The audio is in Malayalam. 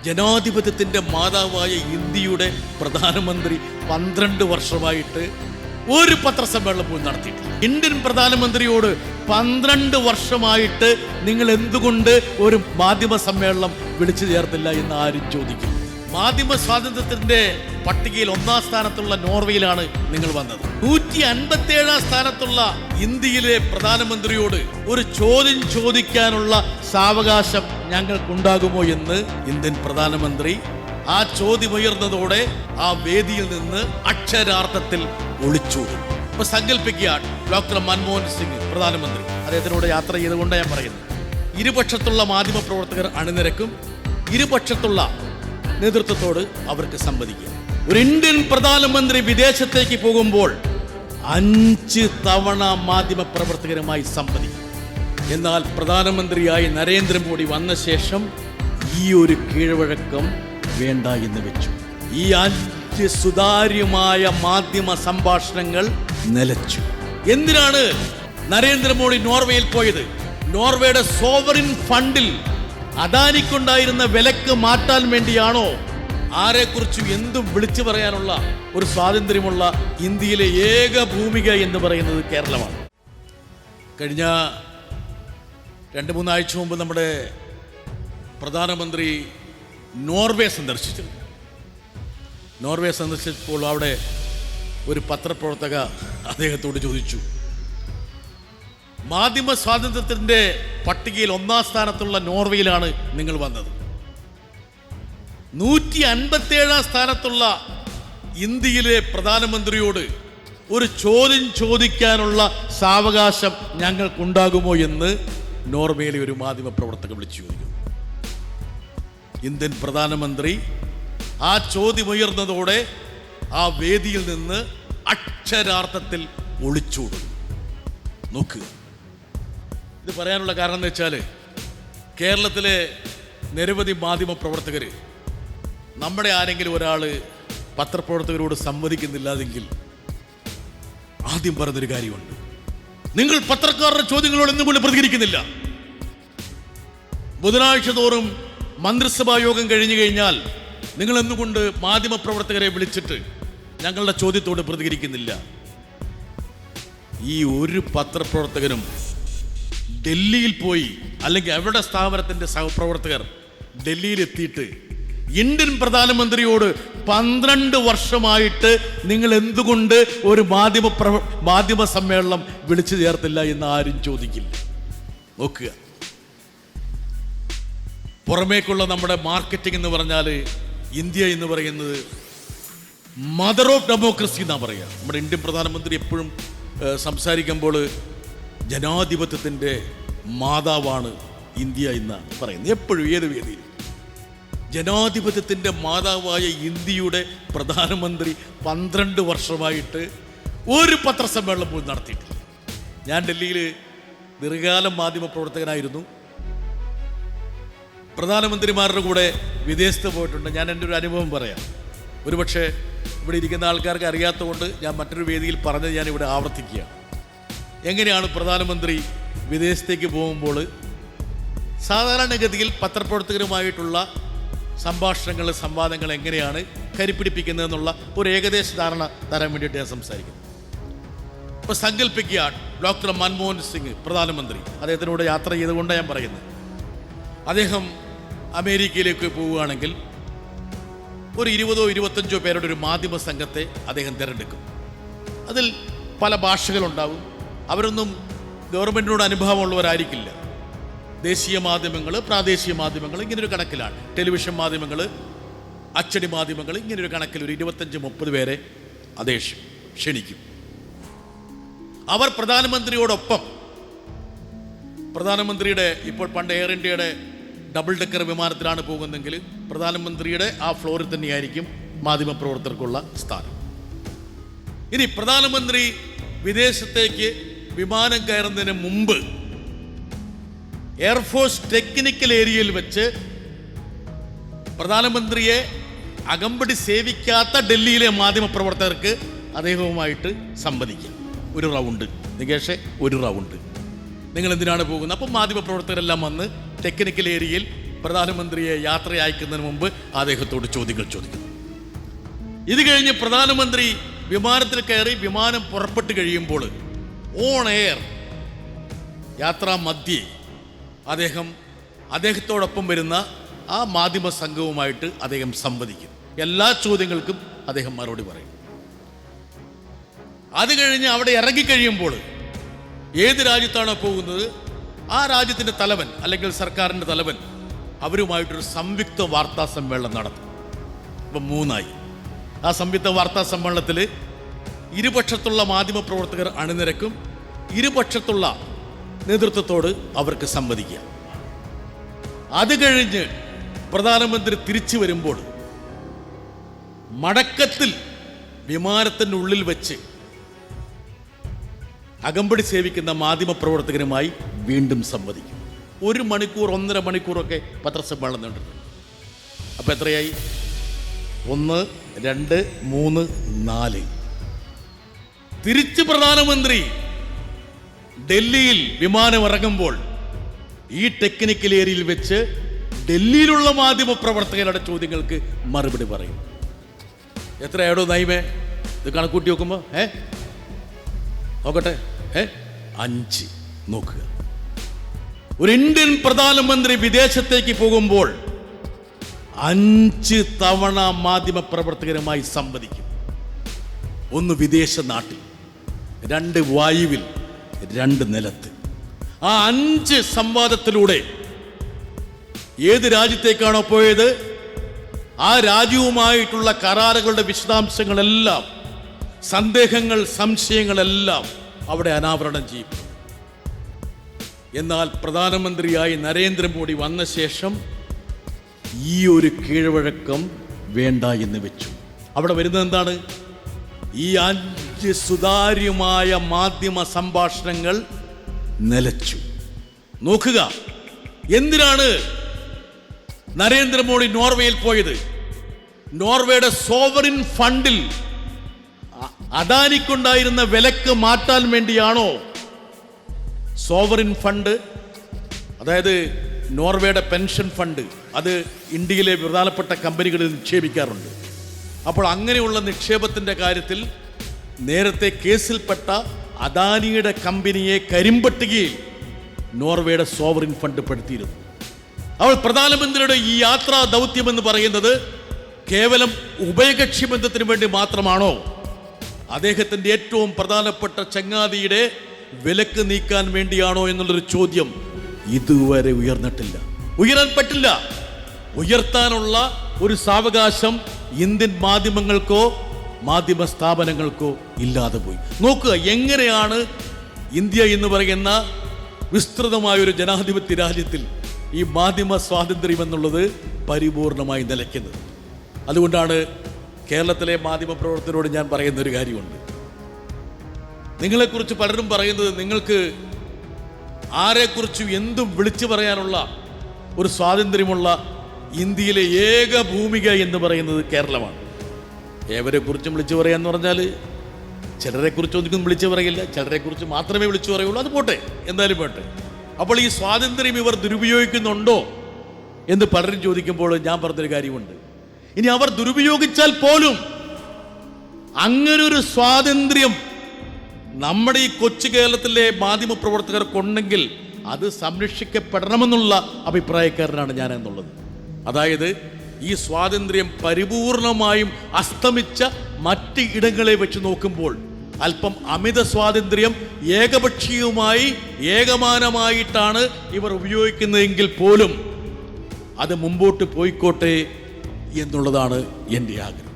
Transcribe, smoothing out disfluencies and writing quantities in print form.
ജനാധിപത്യത്തിന്റെ മാതാവായ ഇന്ത്യയുടെ പ്രധാനമന്ത്രി 12 വർഷമായിട്ട് ഒരു പത്രസമ്മേളനം പോലും നടത്തിയിട്ടില്ല. ഇന്ത്യൻ പ്രധാനമന്ത്രിയോട് 12 വർഷമായിട്ട് നിങ്ങൾ എന്തുകൊണ്ട് ഒരു മാധ്യമ സമ്മേളനം വിളിച്ചു ചേർത്തില്ല എന്ന് ആരും ചോദിക്കും. മാധ്യമ സ്വാതന്ത്ര്യത്തിന്റെ പട്ടികയിൽ 1-ാം സ്ഥാനത്തുള്ള നോർവേയിലാണ് നിങ്ങൾ വന്നത്. 157-ാം സ്ഥാനത്തുള്ള ഇന്ത്യയിലെ പ്രധാനമന്ത്രിയോട് ഒരു ചോദ്യം ചോദിക്കാനുള്ള സാവകാശം ഞങ്ങൾക്കുണ്ടാകുമോ എന്ന് ഇന്ത്യൻ പ്രധാനമന്ത്രി ആ ചോദ്യമുയർന്നതോടെ ആ വേദിയിൽ നിന്ന് അക്ഷരാർത്ഥത്തിൽ ഒളിച്ചോടി. ഇപ്പൊ സങ്കല്പിക്കുക, ഡോക്ടർ മൻമോഹൻ സിംഗ് പ്രധാനമന്ത്രി, അദ്ദേഹത്തിനോട് യാത്ര ചെയ്തുകൊണ്ട് ഞാൻ പറയുന്നത്, ഇരുപക്ഷത്തുള്ള മാധ്യമ പ്രവർത്തകർ അണിനിരക്കും, ഇരുപക്ഷത്തുള്ള നേതൃത്വത്തോട് അവർക്ക് സംവദിക്കുക. ഒരു ഇന്ത്യൻ പ്രധാനമന്ത്രി വിദേശത്തേക്ക് പോകുമ്പോൾ 5 തവണ മാധ്യമ പ്രവർത്തകരുമായി സംവദിക്കും. എന്നാൽ പ്രധാനമന്ത്രിയായി നരേന്ദ്രമോദി വന്ന ശേഷം ഈ ഒരു കീഴ്വഴക്കം വേണ്ട എന്ന് വെച്ചു. ഈ 5 സുതാര്യമായ മാധ്യമ സംഭാഷണങ്ങൾ നിലച്ചു. എന്തിനാണ് നരേന്ദ്രമോദി നോർവേയിൽ പോയത്? നോർവേയുടെ സോവറിൻ ഫണ്ടിൽ അദാനിക്കുണ്ടായിരുന്ന വിലക്ക് മാറ്റാൻ വേണ്ടിയാണോ? ആരെക്കുറിച്ചും എന്തും വിളിച്ചു പറയാനുള്ള ഒരു സ്വാതന്ത്ര്യമുള്ള ഇന്ത്യയിലെ ഏക ഭൂമിക എന്ന് പറയുന്നത് കേരളമാണ്. കഴിഞ്ഞ 2-3 ആഴ്ച മുമ്പ് നമ്മുടെ പ്രധാനമന്ത്രി നോർവേ സന്ദർശിച്ചിരുന്നു. നോർവേ സന്ദർശിച്ചപ്പോൾ അവിടെ ഒരു പത്രപ്രവർത്തക അദ്ദേഹത്തോട് ചോദിച്ചു, മാധ്യമ സ്വാതന്ത്ര്യത്തിന്റെ പട്ടികയിൽ 1-ാം സ്ഥാനത്തുള്ള നോർവേയിലാണ് നിങ്ങൾ വന്നത്. 157-ാം സ്ഥാനത്തുള്ള ഇന്ത്യയിലെ പ്രധാനമന്ത്രിയോട് ഒരു ചോദ്യം ചോദിക്കാനുള്ള സാവകാശം ഞങ്ങൾക്കുണ്ടാകുമോ എന്ന് നോർവേയിലെ ഒരു മാധ്യമ പ്രവർത്തകൻ വിളിച്ചു ചോദിക്കുന്നു. ഇന്ത്യൻ പ്രധാനമന്ത്രി ആ ചോദ്യമുയർന്നതോടെ ആ വേദിയിൽ നിന്ന് അക്ഷരാർത്ഥത്തിൽ ഒളിച്ചോടുന്നു. നോക്കുക, ഇത് പറയാനുള്ള കാരണം എന്ന് വെച്ചാൽ കേരളത്തിലെ നിരവധി മാധ്യമ പ്രവർത്തകർ നമ്മുടെ ആരെങ്കിലും ഒരാൾ പത്രപ്രവർത്തകരോട് സംവദിക്കുന്നില്ലാതെങ്കിൽ ആദ്യം പറഞ്ഞൊരു കാര്യമുണ്ട്, നിങ്ങൾ പത്രക്കാരുടെ ചോദ്യങ്ങളോട് എന്തുകൊണ്ട് പ്രതികരിക്കുന്നില്ല? ബുധനാഴ്ച തോറും മന്ത്രിസഭാ യോഗം കഴിഞ്ഞു കഴിഞ്ഞാൽ നിങ്ങൾ എന്തുകൊണ്ട് മാധ്യമ പ്രവർത്തകരെ വിളിച്ചിട്ട് ഞങ്ങളുടെ ചോദ്യത്തോട് പ്രതികരിക്കുന്നില്ല? ഈ ഒരു പത്രപ്രവർത്തകനും ഡൽഹിയിൽ പോയി, അല്ലെങ്കിൽ അവരുടെ സ്ഥാപനത്തിന്റെ സഹപ്രവർത്തകർ ഡൽഹിയിൽ എത്തിയിട്ട് ഇന്ത്യൻ പ്രധാനമന്ത്രിയോട് 12 വർഷമായിട്ട് നിങ്ങൾ എന്തുകൊണ്ട് ഒരു മാധ്യമ സമ്മേളനം വിളിച്ചു ചേർത്തില്ല എന്ന് ആരും ചോദിക്കില്ല. നോക്കുക, പുറമേക്കുള്ള നമ്മുടെ മാർക്കറ്റിംഗ് എന്ന് പറഞ്ഞാൽ ഇന്ത്യ എന്ന് പറയുന്നത് മദർ ഓഫ് ഡെമോക്രസി എന്നാ പറയുക. നമ്മുടെ ഇന്ത്യൻ പ്രധാനമന്ത്രി എപ്പോഴും സംസാരിക്കുമ്പോൾ ജനാധിപത്യത്തിൻ്റെ മാതാവാണ് ഇന്ത്യ എന്ന് പറയുന്നത്. എപ്പോഴും ഏത് വേദിയിലും ജനാധിപത്യത്തിൻ്റെ മാതാവായ ഇന്ത്യയുടെ പ്രധാനമന്ത്രി 12 വർഷമായിട്ട് ഒരു പത്രസമ്മേളനം പോലും നടത്തിയിട്ടില്ല. ഞാൻ ഡൽഹിയിൽ ദീർഘകാലം മാധ്യമ പ്രവർത്തകനായിരുന്നു. പ്രധാനമന്ത്രിമാരുടെ കൂടെ വിദേശത്ത് പോയിട്ടുണ്ട്. ഞാൻ എൻ്റെ ഒരു അനുഭവം പറയാം. ഒരുപക്ഷെ ഇവിടെ ഇരിക്കുന്ന ആൾക്കാർക്ക് അറിയാത്തതുകൊണ്ട് ഞാൻ മറ്റൊരു വേദിയിൽ പറഞ്ഞത് ഞാൻ ഇവിടെ ആവർത്തിക്കുകയാണ്. എങ്ങനെയാണ് പ്രധാനമന്ത്രി വിദേശത്തേക്ക് പോകുമ്പോൾ സാധാരണഗതിയിൽ പത്രപ്രവർത്തകരുമായിട്ടുള്ള സംഭാഷണങ്ങൾ, സംവാദങ്ങൾ എങ്ങനെയാണ് കരിപ്പിടിപ്പിക്കുന്നതെന്നുള്ള ഒരു ഏകദേശ ധാരണ തരാൻ വേണ്ടിയിട്ട് ഞാൻ സംസാരിക്കുന്നു. ഇപ്പോൾ സങ്കല്പിക്കുക, ഡോക്ടർ മൻമോഹൻ സിംഗ് പ്രധാനമന്ത്രി, അദ്ദേഹത്തിനോട് യാത്ര ചെയ്തുകൊണ്ട് ഞാൻ പറയുന്നത്, അദ്ദേഹം അമേരിക്കയിലേക്ക് പോവുകയാണെങ്കിൽ ഒരു 20ഓ 25ഓ പേരുടെ ഒരു മാധ്യമ സംഘത്തെ അദ്ദേഹം തിരഞ്ഞെടുക്കും. അതിൽ പല ഭാഷകളുണ്ടാവും. അവരൊന്നും ഗവൺമെൻറ്റിനോട് അനുഭവമുള്ളവരായിരിക്കില്ല. ദേശീയ മാധ്യമങ്ങൾ, പ്രാദേശിക മാധ്യമങ്ങൾ, ഇങ്ങനൊരു കണക്കിലാണ്. ടെലിവിഷൻ മാധ്യമങ്ങൾ, അച്ചടി മാധ്യമങ്ങൾ, ഇങ്ങനൊരു കണക്കിൽ ഒരു 25-30 പേരെ അദ്ദേഹം ക്ഷണിക്കും. അവർ പ്രധാനമന്ത്രിയോടൊപ്പം, പ്രധാനമന്ത്രിയുടെ ഇപ്പോൾ പണ്ട് എയർ ഇന്ത്യയുടെ ഡബിൾ ഡെക്കർ വിമാനത്തിലാണ് പോകുന്നതെങ്കിൽ പ്രധാനമന്ത്രിയുടെ ആ ഫ്ലോറിൽ തന്നെയായിരിക്കും മാധ്യമപ്രവർത്തകർക്കുള്ള സ്ഥാനം. ഇനി പ്രധാനമന്ത്രി വിദേശത്തേക്ക് വിമാനം കയറുന്നതിന് മുമ്പ് എയർഫോഴ്സ് ടെക്നിക്കൽ ഏരിയയിൽ വെച്ച് പ്രധാനമന്ത്രിയെ അകമ്പടി സേവിക്കാത്ത ഡൽഹിയിലെ മാധ്യമപ്രവർത്തകർക്ക് അദ്ദേഹവുമായിട്ട് സംവദിക്കാം. ഒരു റൗണ്ട്, നികേഷെ, ഒരു റൗണ്ട്. നിങ്ങൾ എന്തിനാണ് പോകുന്നത്? അപ്പം മാധ്യമപ്രവർത്തകരെല്ലാം വന്ന് ടെക്നിക്കൽ ഏരിയയിൽ പ്രധാനമന്ത്രിയെ യാത്ര അയക്കുന്നതിന് മുമ്പ് അദ്ദേഹത്തോട് ചോദ്യങ്ങൾ ചോദിക്കുന്നു. ഇത് കഴിഞ്ഞ് പ്രധാനമന്ത്രി വിമാനത്തിൽ കയറി വിമാനം പുറപ്പെട്ട് കഴിയുമ്പോൾ ഓൺ എയർ യാത്രാ മധ്യേ അദ്ദേഹത്തോടൊപ്പം വരുന്ന ആ മാധ്യമ സംഘവുമായിട്ട് അദ്ദേഹം സംവദിക്കും. എല്ലാ ചോദ്യങ്ങൾക്കും അദ്ദേഹം മറുപടി പറയും. അത് കഴിഞ്ഞ് അവിടെ ഇറങ്ങിക്കഴിയുമ്പോൾ ഏത് രാജ്യത്താണോ പോകുന്നത് ആ രാജ്യത്തിൻ്റെ തലവൻ അല്ലെങ്കിൽ സർക്കാരിൻ്റെ തലവൻ അവരുമായിട്ടൊരു സംയുക്ത വാർത്താ സമ്മേളനം നടത്തും. ഇപ്പം 3 ആ സംയുക്ത വാർത്താ സമ്മേളനത്തിൽ ഇരുപക്ഷത്തുള്ള മാധ്യമപ്രവർത്തകർ അണിനിരക്കും. ഇരുപക്ഷത്തുള്ള നേതൃത്വത്തോട് അവർക്ക് സംവദിക്കാം. അത് കഴിഞ്ഞ് പ്രധാനമന്ത്രി തിരിച്ചു വരുമ്പോൾ മടക്കത്തിൽ വിമാനത്തിൻ്റെ ഉള്ളിൽ വെച്ച് അകമ്പടി സേവിക്കുന്ന മാധ്യമപ്രവർത്തകരുമായി വീണ്ടും സംവദിക്കും. 1 മണിക്കൂർ 1.5 മണിക്കൂറൊക്കെ പത്രസമ്മേളനം നീണ്ടിട്ടുണ്ട്. അപ്പം എത്രയായി? 1, 2, 3, 4. തിരിച്ച് പ്രധാനമന്ത്രി ഡൽഹിയിൽ വിമാനം ഇറങ്ങുമ്പോൾ ഈ ടെക്നിക്കൽ ഏരിയയിൽ വെച്ച് ഡൽഹിയിലുള്ള മാധ്യമപ്രവർത്തകരുടെ ചോദ്യങ്ങൾക്ക് മറുപടി പറയും. എത്രയാടോ നൈമേ? ഇത് കണക്കൂട്ടി നോക്കുമ്പോൾ നോക്കട്ടെ, 5 നോക്കുക. ഒരു ഇന്ത്യൻ പ്രധാനമന്ത്രി വിദേശത്തേക്ക് പോകുമ്പോൾ 5 തവണ മാധ്യമപ്രവർത്തകരുമായി സംവദിക്കും. 1 വിദേശ നാട്ടിൽ, 2 വായുവിൽ, 2 നിലത്ത്. ആ 5 സംവാദത്തിലൂടെ ഏത് രാജ്യത്തേക്കാണോ പോയത് ആ രാജ്യവുമായിട്ടുള്ള കരാറുകളുടെ വിശദാംശങ്ങളെല്ലാം, സന്ദേഹങ്ങൾ, സംശയങ്ങളെല്ലാം അവിടെ അനാവരണം ചെയ്യും. എന്നാൽ പ്രധാനമന്ത്രിയായി നരേന്ദ്രമോദി വന്ന ശേഷം ഈ ഒരു കീഴ്വഴക്കം വേണ്ട എന്ന് വെച്ചു. അവിടെ വരുന്നത് എന്താണ്? ഈ 5 സുതാര്യമായ മാധ്യമ സംഭാഷണങ്ങൾ നിലച്ചു. നോക്കുക, എന്തിനാണ് നരേന്ദ്രമോദി നോർവേയിൽ പോയത്? നോർവേയുടെ സോവറിൻ ഫണ്ടിൽ അദാനിക്കുണ്ടായിരുന്ന വിലക്ക് മാറ്റാൻ വേണ്ടിയാണോ? സോവറിൻ ഫണ്ട്, അതായത് നോർവേയുടെ പെൻഷൻ ഫണ്ട്, അത് ഇന്ത്യയിലെ പ്രധാനപ്പെട്ട കമ്പനികളിൽ നിക്ഷേപിക്കാറുണ്ട്. അപ്പോൾ അങ്ങനെയുള്ള നിക്ഷേപത്തിൻ്റെ കാര്യത്തിൽ നേരത്തെ കേസിൽപ്പെട്ട അദാനിയുടെ കമ്പനിയെ കരിമ്പട്ടികയിൽ നോർവേയുടെ സോവറിൻ ഫണ്ട് പെടുത്തിയിരുന്നു. അപ്പോൾ പ്രധാനമന്ത്രിയുടെ ഈ യാത്രാ ദൗത്യം എന്ന് പറയുന്നത് കേവലം ഉഭയകക്ഷി ബന്ധത്തിന് വേണ്ടി മാത്രമാണോ? അദ്ദേഹത്തിൻ്റെ ഏറ്റവും പ്രധാനപ്പെട്ട ചങ്ങാതിയുടെ വിലക്ക് നീക്കാൻ വേണ്ടിയാണോ എന്നുള്ളൊരു ചോദ്യം ഇതുവരെ ഉയർന്നിട്ടില്ല, ഉയരാൻ പറ്റില്ല. ഉയർത്താനുള്ള ഒരു സാവകാശം ഇന്ത്യൻ മാധ്യമങ്ങൾക്കോ മാധ്യമ സ്ഥാപനങ്ങൾക്കോ ഇല്ലാതെ പോയി. നോക്കുക, എങ്ങനെയാണ് ഇന്ത്യ എന്ന് പറയുന്ന വിസ്തൃതമായൊരു ജനാധിപത്യ രാജ്യത്തിൽ ഈ മാധ്യമ സ്വാതന്ത്ര്യം എന്നുള്ളത് പരിപൂർണമായി നിലയ്ക്കുന്നത്. അതുകൊണ്ടാണ് കേരളത്തിലെ മാധ്യമപ്രവർത്തകരോട് ഞാൻ പറയുന്നൊരു കാര്യമുണ്ട്. നിങ്ങളെക്കുറിച്ച് പലരും പറയുന്നത് നിങ്ങൾക്ക് ആരെക്കുറിച്ചും എന്തും വിളിച്ചു പറയാനുള്ള ഒരു സ്വാതന്ത്ര്യമുള്ള ഇന്ത്യയിലെ ഏക ഭൂമിക എന്ന് പറയുന്നത് കേരളമാണ്. ഏവരെക്കുറിച്ചും വിളിച്ചു പറയാന്ന് പറഞ്ഞാൽ ചിലരെക്കുറിച്ചൊന്നും വിളിച്ചു പറയില്ല, ചിലരെക്കുറിച്ച് മാത്രമേ വിളിച്ചു പറയുള്ളൂ. അത് പോട്ടെ, എന്തായാലും പോട്ടെ. അപ്പോൾ ഈ സ്വാതന്ത്ര്യം ഇവർ ദുരുപയോഗിക്കുന്നുണ്ടോ എന്ന് പലരും ചോദിക്കുമ്പോൾ ഞാൻ പറഞ്ഞൊരു കാര്യമുണ്ട്. ഇനി അവർ ദുരുപയോഗിച്ചാൽ പോലും അങ്ങനൊരു സ്വാതന്ത്ര്യം നമ്മുടെ ഈ കൊച്ചു കേരളത്തിലെ മാധ്യമപ്രവർത്തകർക്കുണ്ടെങ്കിൽ അത് സംരക്ഷിക്കപ്പെടണമെന്നുള്ള അഭിപ്രായക്കാരനാണ് ഞാൻ എന്നുള്ളത്. അതായത് ഈ സ്വാതന്ത്ര്യം പരിപൂർണമായും അസ്തമിച്ച മറ്റ് ഇടങ്ങളെ വെച്ച് നോക്കുമ്പോൾ അല്പം അമിത സ്വാതന്ത്ര്യം ഏകപക്ഷീയവുമായി ഏകമാനമായിട്ടാണ് ഇവർ ഉപയോഗിക്കുന്നതെങ്കിൽ പോലും അത് മുമ്പോട്ട് പോയിക്കോട്ടെ എന്നുള്ളതാണ് എൻ്റെ ആഗ്രഹം.